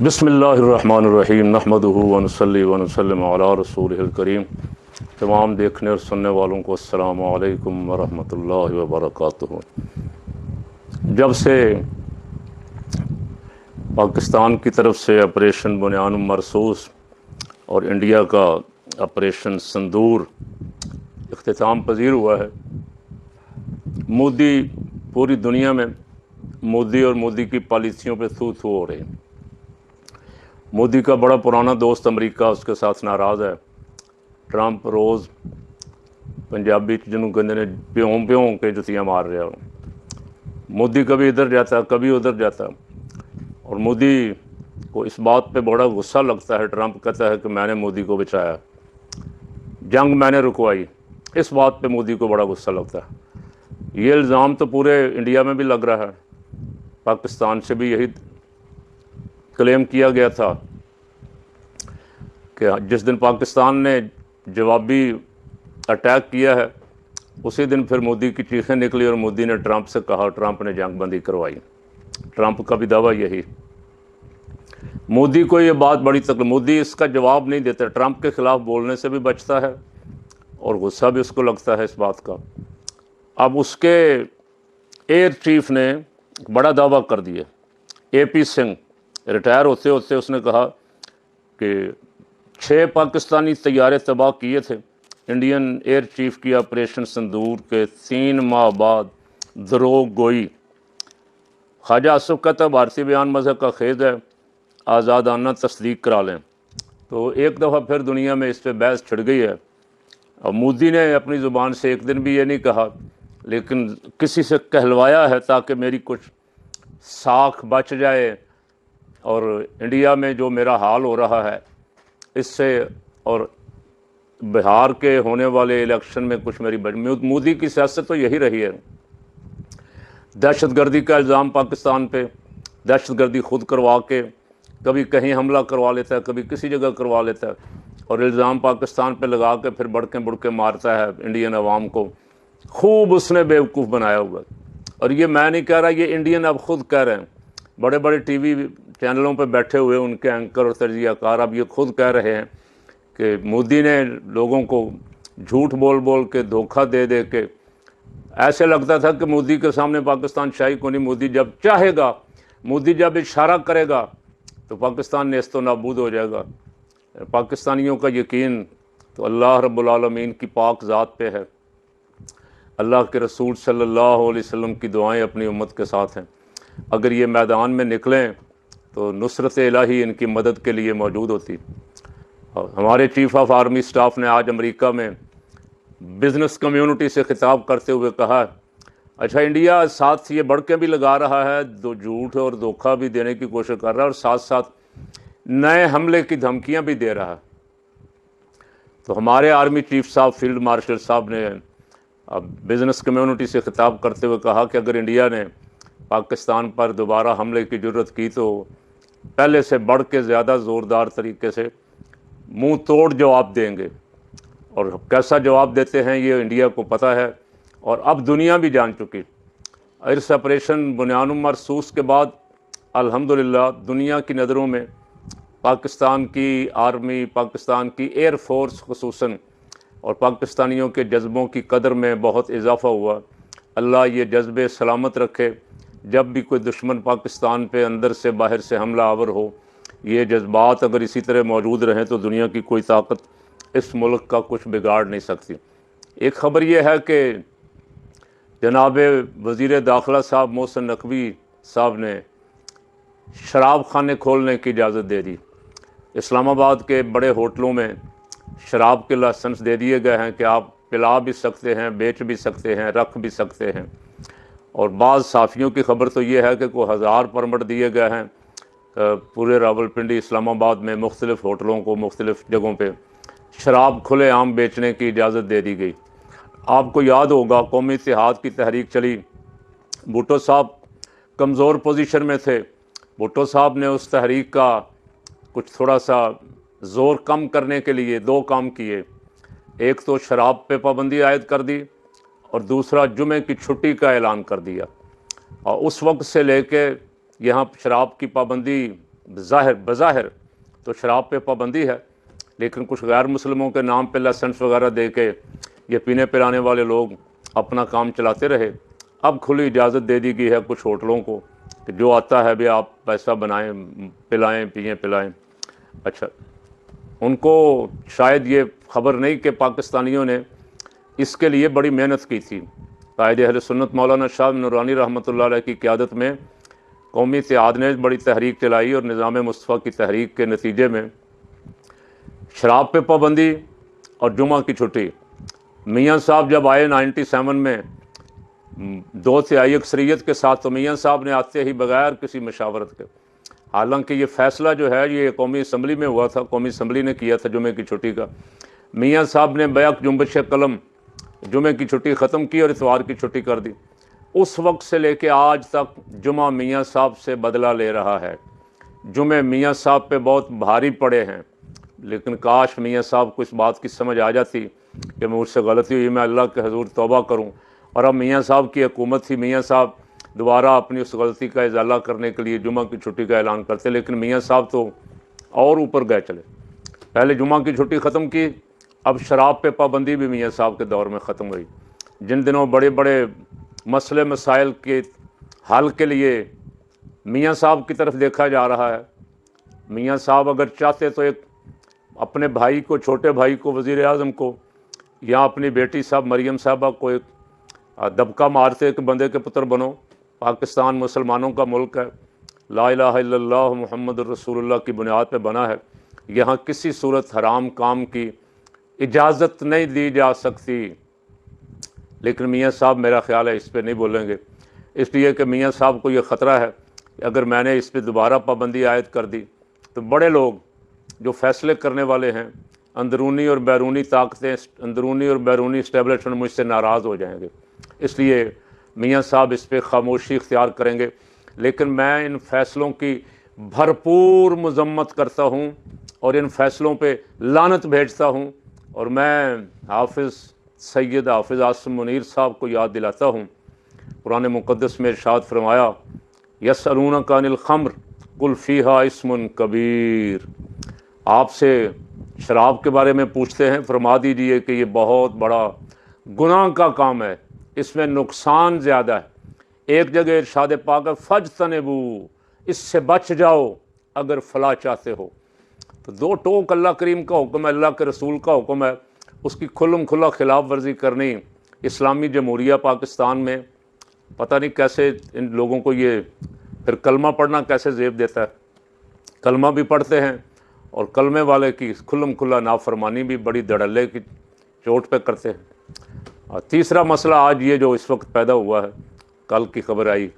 बिस्मिल्लाहिर्रहमानिर्रहीम नहमदुहु व नसल्ली व नसल्लिमु अला रसूलिहिल करीम। तमाम देखने और सुनने वालों को अस्सलामु अलैकुम व रहमतुल्लाहि व बरकातुहू। जब से पाकिस्तान की तरफ से ऑपरेशन बुनियान मरसूस और इंडिया का ऑपरेशन सिंदूर इख्तिताम पजीर हुआ है, मोदी पूरी दुनिया में मोदी और मोदी की पॉलिसियों पे थू थू हो रही है। मोदी का बड़ा पुराना दोस्त अमेरिका उसके साथ नाराज़ है। ट्रंप रोज़ पंजाबी जिन्होंने कहते ने प्यों प्यों के जुतियाँ मार रहा है। मोदी कभी इधर जाता है कभी उधर जाता है, और मोदी को इस बात पे बड़ा गुस्सा लगता है। ट्रंप कहता है कि मैंने मोदी को बचाया, जंग मैंने रुकवाई। इस बात पे मोदी को बड़ा गुस्सा लगता है। ये इल्ज़ाम तो पूरे इंडिया में भी लग रहा है। पाकिस्तान से भी यही क्लेम किया गया था कि जिस दिन पाकिस्तान ने जवाबी अटैक किया है उसी दिन फिर मोदी की चीखें निकली और मोदी ने ट्रंप से कहा, ट्रंप ने जंगबंदी करवाई। ट्रंप का भी दावा यही। मोदी को ये बात बड़ी तकलीफ, मोदी इसका जवाब नहीं देता, ट्रंप के खिलाफ बोलने से भी बचता है और गुस्सा भी उसको लगता है इस बात का। अब उसके एयर चीफ ने बड़ा दावा कर दिया। AP सिंह रिटायर होते होते उसने कहा कि 6 पाकिस्तानी तैयारे तबाह किए थे इंडियन एयर चीफ की ऑपरेशन सिंदूर के 3 माह बाद दरोग गोई। ख्वाजा आसिफ कहता भारतीय बयान मजहब का खेद है, आज़ादाना तस्दीक करा लें। तो एक दफ़ा फिर दुनिया में इस पर बहस छिड़ गई है। और मोदी ने अपनी ज़ुबान से एक दिन भी ये नहीं कहा, लेकिन किसी से कहलवाया है ताकि मेरी कुछ साख बच जाए और इंडिया में जो मेरा हाल हो रहा है इससे, और बिहार के होने वाले इलेक्शन में कुछ मेरी मोदी की सियासत तो यही रही है। दहशतगर्दी का इल्ज़ाम पाकिस्तान पे, दहशतगर्दी खुद करवा के कभी कहीं हमला करवा लेता है, कभी किसी जगह करवा लेता है, और इल्ज़ाम पाकिस्तान पे लगा के फिर बड़के बुड़के मारता है इंडियन अवाम को। खूब उसने बेवकूफ़ बनाया हुआ। और ये मैं नहीं कह रहा, ये इंडियन अब खुद कह रहे हैं। बड़े बड़े TV चैनलों पे बैठे हुए उनके एंकर और तजज़ियाकार अब ये खुद कह रहे हैं कि मोदी ने लोगों को झूठ बोल बोल के, धोखा दे दे के, ऐसे लगता था कि मोदी के सामने पाकिस्तान शाही को नहीं। मोदी जब चाहेगा, मोदी जब इशारा करेगा तो पाकिस्तान नेस्तो नाबूद हो जाएगा। पाकिस्तानियों का यकीन तो अल्लाह रब्बुल आलमीन की पाक ज़ात पे है। अल्लाह के रसूल सल्लल्लाहु अलैहि वसल्लम की दुआएं अपनी उम्मत के साथ हैं। अगर ये मैदान में निकलें तो नुसरत इलाही इनकी मदद के लिए मौजूद होती। और हमारे चीफ ऑफ आर्मी स्टाफ ने आज अमेरिका में बिज़नेस कम्युनिटी से खिताब करते हुए कहा, अच्छा इंडिया साथ ये बढ़ भी लगा रहा है, दो झूठ और धोखा भी देने की कोशिश कर रहा है और साथ साथ नए हमले की धमकियां भी दे रहा है। तो हमारे आर्मी चीफ साहब फील्ड मार्शल साहब ने अब बिज़नेस कम्युनिटी से खिताब करते हुए कहा कि अगर इंडिया ने पाकिस्तान पर दोबारा हमले की ज़रूरत की तो पहले से बढ़ के ज़्यादा ज़ोरदार तरीके से मुंह तोड़ जवाब देंगे। और कैसा जवाब देते हैं ये इंडिया को पता है और अब दुनिया भी जान चुकी। इस ऑपरेशन बुनियान मरसूस के बाद अल्हम्दुलिल्लाह दुनिया की नज़रों में पाकिस्तान की आर्मी, पाकिस्तान की एयर फोर्स खुसूसन और पाकिस्तानियों के जज्बों की कदर में बहुत इजाफ़ा हुआ। अल्लाह ये जज्बे सलामत रखे। जब भी कोई दुश्मन पाकिस्तान पे अंदर से बाहर से हमला आवर हो, ये जज्बात अगर इसी तरह मौजूद रहें तो दुनिया की कोई ताकत इस मुल्क का कुछ बिगाड़ नहीं सकती। एक ख़बर यह है कि जनाब वज़ीर दाखिला साहब मोहसिन नकवी साहब ने शराब खाने खोलने की इजाज़त दे दी। इस्लामाबाद के बड़े होटलों में शराब के लाइसेंस दे दिए गए हैं कि आप पिला भी सकते हैं, बेच भी सकते हैं, रख भी सकते हैं। और बाज़ साफ़ियों की खबर तो ये है कि कोई 1000 परमिट दिए गए हैं पूरे रावलपिंडी, इस्लामाबाद में मुख्तलिफ़ होटलों को मुख्तलिफ़ जगहों पे शराब खुले आम बेचने की इजाज़त दे दी गई। आपको याद होगा कौमी इत्तेहाद की तहरीक चली, भुट्टो साहब कमज़ोर पोजीशन में थे। भुट्टो साहब ने उस तहरीक का कुछ थोड़ा सा ज़ोर कम करने के लिए 2 काम किए। एक तो शराब पे पाबंदी आयद कर दी और दूसरा जुमे की छुट्टी का ऐलान कर दिया। और उस वक्त से लेके यहाँ शराब की पाबंदी बज़ाहिर तो शराब पे पाबंदी है, लेकिन कुछ गैर मुस्लिमों के नाम पे लाइसेंस वगैरह दे के ये पीने पिलाने वाले लोग अपना काम चलाते रहे। अब खुली इजाज़त दे दी गई है कुछ होटलों को कि जो आता है भी आप पैसा बनाएं, पिलाएं, पिएं, पिलाएं। अच्छा, उनको शायद ये ख़बर नहीं कि पाकिस्तानियों ने इसके लिए बड़ी मेहनत की थी। कायद अहले सुन्नत मौलाना शाह नूरानी रहमतुल्लाह अलैह की क़यादत में कौमी इत्तेहाद ने बड़ी तहरीक चलाई और निज़ाम मुस्तफ़ा की तहरीक के नतीजे में शराब पे पाबंदी और जुमा की छुट्टी। मियाँ साहब जब आए 97 में 2/3 अक्सरियत के साथ, तो मियाँ साहब ने आते ही बगैर किसी मशावरत के, हालांकि ये फ़ैसला जो है ये कौमी असम्बली में हुआ था, कौमी असम्बली ने किया था जुमे की छुट्टी का, मियाँ साहब ने बैक जुम्बश कलम जुमे की छुट्टी ख़त्म की और इतवार की छुट्टी कर दी। उस वक्त से लेके आज तक जुमा मियाँ साहब से बदला ले रहा है। जुमे मियाँ साहब पे बहुत भारी पड़े हैं, लेकिन काश मियाँ साहब को इस बात की समझ आ जाती कि मुझसे गलती हुई, मैं अल्लाह के हजूर तौबा करूं, और अब मियाँ साहब की हुकूमत थी, मियाँ साहब दोबारा अपनी उस गलती का इजाला करने के लिए जुमा की छुट्टी का ऐलान करते, लेकिन मियाँ साहब तो और ऊपर गए चले। पहले जुमा की छुट्टी ख़त्म की, अब शराब पे पाबंदी भी मियाँ साहब के दौर में ख़त्म हुई। जिन दिनों बड़े बड़े मसले मसाइल के हल के लिए मियाँ साहब की तरफ देखा जा रहा है, मियाँ साहब अगर चाहते तो एक अपने भाई को, छोटे भाई को, वज़ीर आज़म को, या अपनी बेटी साहब मरियम साहबा को एक दबका मारते कि बंदे के पुत्र बनो, पाकिस्तान मुसलमानों का मुल्क है, ला इलाहा इल्लल्लाह मुहम्मदुर रसूलुल्लाह की बुनियाद पे बना है, यहाँ किसी सूरत हराम काम की इजाज़त नहीं दी जा सकती। लेकिन मियाँ साहब मेरा ख्याल है इस पर नहीं बोलेंगे, इसलिए कि मियाँ साहब को ये ख़तरा है कि अगर मैंने इस पर दोबारा पाबंदी आयद कर दी तो बड़े लोग जो फ़ैसले करने वाले हैं, अंदरूनी और बैरूनी ताकतें, अंदरूनी और बैरूनी इस्टेब्लिशमेंट मुझसे नाराज़ हो जाएंगे। इसलिए मियाँ साहब इस पर खामोशी इख्तियार करेंगे, लेकिन मैं इन फ़ैसलों की भरपूर मज़म्मत करता हूँ और इन फ़ैसलों पे लानत भेजता हूँ। और मैं हाफिज़ सैयद हाफिज़ आसिम मुनीर साहब को याद दिलाता हूँ, कुरान मुक़द्दस में इरशाद फरमाया, यसअलूनका अनिल ख़म्र कुल फ़ीहा इस्मुन कबीर। आपसे शराब के बारे में पूछते हैं, फरमा दीजिए कि ये बहुत बड़ा गुनाह का काम है, इसमें नुकसान ज़्यादा है। एक जगह इरशाद पाक है, फ़ज्तनिबू, इससे बच जाओ अगर फ़लाह चाहते हो। तो दो टोक अल्लाह करीम का हुक्म है, अल्लाह के रसूल का हुक्म है, उसकी खुल्लम खुल्ला खिलाफ वर्जी करनी इस्लामी जमहूरिया पाकिस्तान में पता नहीं कैसे इन लोगों को ये फिर कलमा पढ़ना कैसे ज़ेब देता है। कलमा भी पढ़ते हैं और कलमे वाले की खुल्लम खुल्ला नाफरमानी भी बड़ी धड़ल्ले की चोट पे करते हैं। और तीसरा मसला आज ये जो इस वक्त पैदा हुआ है, कल की खबर आई,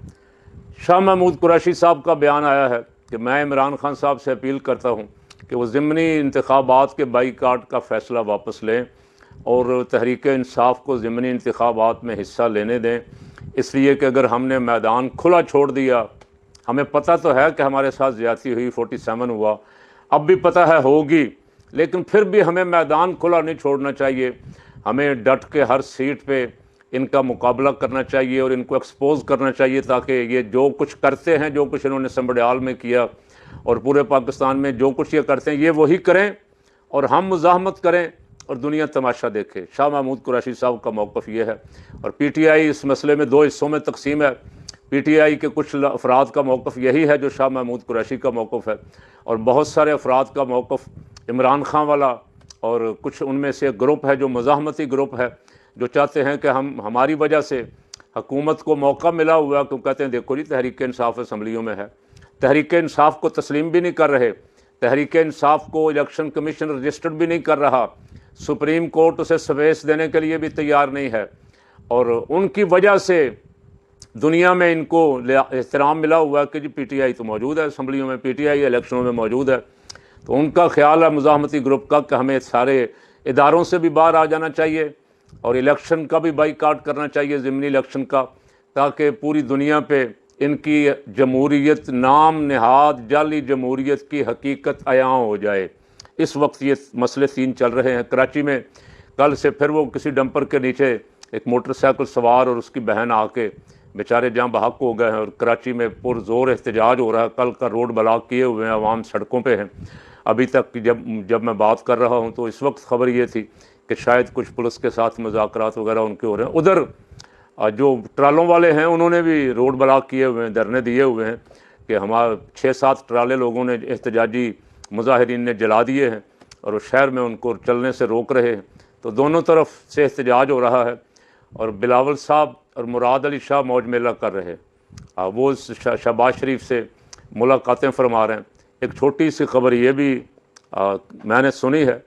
शाह महमूद कुरैशी साहब का बयान आया है कि मैं इमरान खान साहब से अपील करता हूँ कि वो ज़िमनी इंतखाबात के बाईकाट का फ़ैसला वापस लें और तहरीक इंसाफ को ज़िमनी इंतखाबात में हिस्सा लेने दें। इसलिए कि अगर हमने मैदान खुला छोड़ दिया, हमें पता तो है कि हमारे साथ ज़्यादती हुई, 47 हुआ, अब भी पता है होगी, लेकिन फिर भी हमें मैदान खुला नहीं छोड़ना चाहिए। हमें डट के हर सीट पे इनका मुकाबला करना चाहिए और इनको एक्सपोज करना चाहिए, ताकि ये जो कुछ करते हैं, जो कुछ इन्होंने संबड़ियाल में किया और पूरे पाकिस्तान में जो कुछ ये करते हैं, ये वही करें और हम मुज़ाहमत करें और दुनिया तमाशा देखे। शाह महमूद कुरैशी साहब का मौक़िफ़ ये है। और PTI इस मसले में दो हिस्सों में तकसीम है। PTI के कुछ अफराद का मौक़िफ़ यही है जो शाह महमूद कुरैशी का मौक़िफ़ है, और बहुत सारे अफराद का मौक़िफ़ इमरान खान वाला, और कुछ उनमें से एक ग्रुप है जो मुज़ाहमती ग्रुप है, जो चाहते हैं कि हमारी वजह से हुकूमत को मौका मिला हुआ, क्यों कहते हैं देखो जी तहरीक इंसाफ असम्बलियों में है, तहरीक इंसाफ को तस्लीम भी नहीं कर रहे, तहरीक इंसाफ को इलेक्शन कमीशन रजिस्टर्ड भी नहीं कर रहा, सुप्रीम कोर्ट उसे स्पेस देने के लिए भी तैयार नहीं है, और उनकी वजह से दुनिया में इनको एहतराम मिला हुआ है कि जी PTI तो मौजूद है असम्बलियों में, PTI इलेक्शनों में मौजूद है। तो उनका ख्याल है मुज़ाहमती ग्रुप का कि हमें सारे इदारों से भी बाहर आ जाना चाहिए और इलेक्शन का भी बाईकाट करना चाहिए, ज़िमनी इलेक्शन का, ताकि पूरी दुनिया पे इनकी जमहूरियत, नाम नहाद जाली जमहूरियत की हकीकत आयां हो जाए। इस वक्त ये मसले 3 चल रहे हैं। कराची में कल से फिर वो किसी डंपर के नीचे एक मोटरसाइकिल सवार और उसकी बहन आके बेचारे जहाँ बहक हो गए हैं। और कराची में पुरजोर एहतजाज हो रहा है, कल का रोड ब्लॉक किए हुए हैं, आवाम सड़कों पे हैं। अभी तक जब मैं बात कर रहा हूँ तो इस वक्त खबर ये थी कि शायद कुछ पुलिस के साथ मुज़ाकरात वगैरह उनके हो रहे हैं। उधर जो ट्रालों वाले हैं उन्होंने भी रोड ब्लॉक किए हुए हैं, धरने दिए हुए हैं कि हमारे 6-7 ट्राले लोगों ने एहतजाजी मुजाहिरीन ने जला दिए हैं और वो शहर में उनको चलने से रोक रहे हैं। तो दोनों तरफ से एहतजाज हो रहा है और बिलावल साहब और मुराद अली शाह मौज मेला कर रहे हैं। वो शहबाज शरीफ से मुलाकातें फरमा रहे हैं। एक छोटी सी खबर ये भी मैंने सुनी है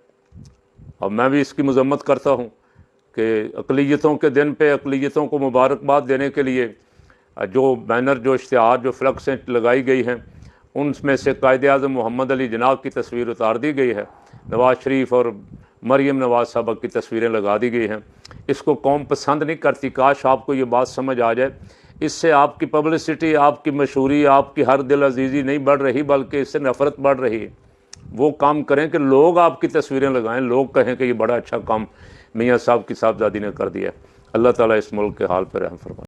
और मैं भी इसकी मजम्मत करता हूँ कि अक़लियतों के दिन पे अक़लियतों को मुबारकबाद देने के लिए जो बैनर, जो इश्तिहार, जो फ्लक्सें लगाई गई हैं, उनमें से कायद-ए-आज़म मोहम्मद अली जनाब की तस्वीर उतार दी गई है। नवाज़ शरीफ और मरीम नवाज़ साहबा की तस्वीरें लगा दी गई हैं। इसको कौम पसंद नहीं करती। काश आपको ये बात समझ आ जाए। इससे आपकी पब्लिसिटी, आपकी मशहूरी, आपकी हर दिल अजीज़ी नहीं बढ़ रही, बल्कि इससे नफ़रत बढ़ रही है। वो काम करें कि लोग आपकी तस्वीरें लगाएं, लोग कहें कि ये बड़ा अच्छा काम मियाँ साहब की साहबजादी ने कर दिया। अल्लाह ताला इस मुल्क के हाल पर रहम फरमाए।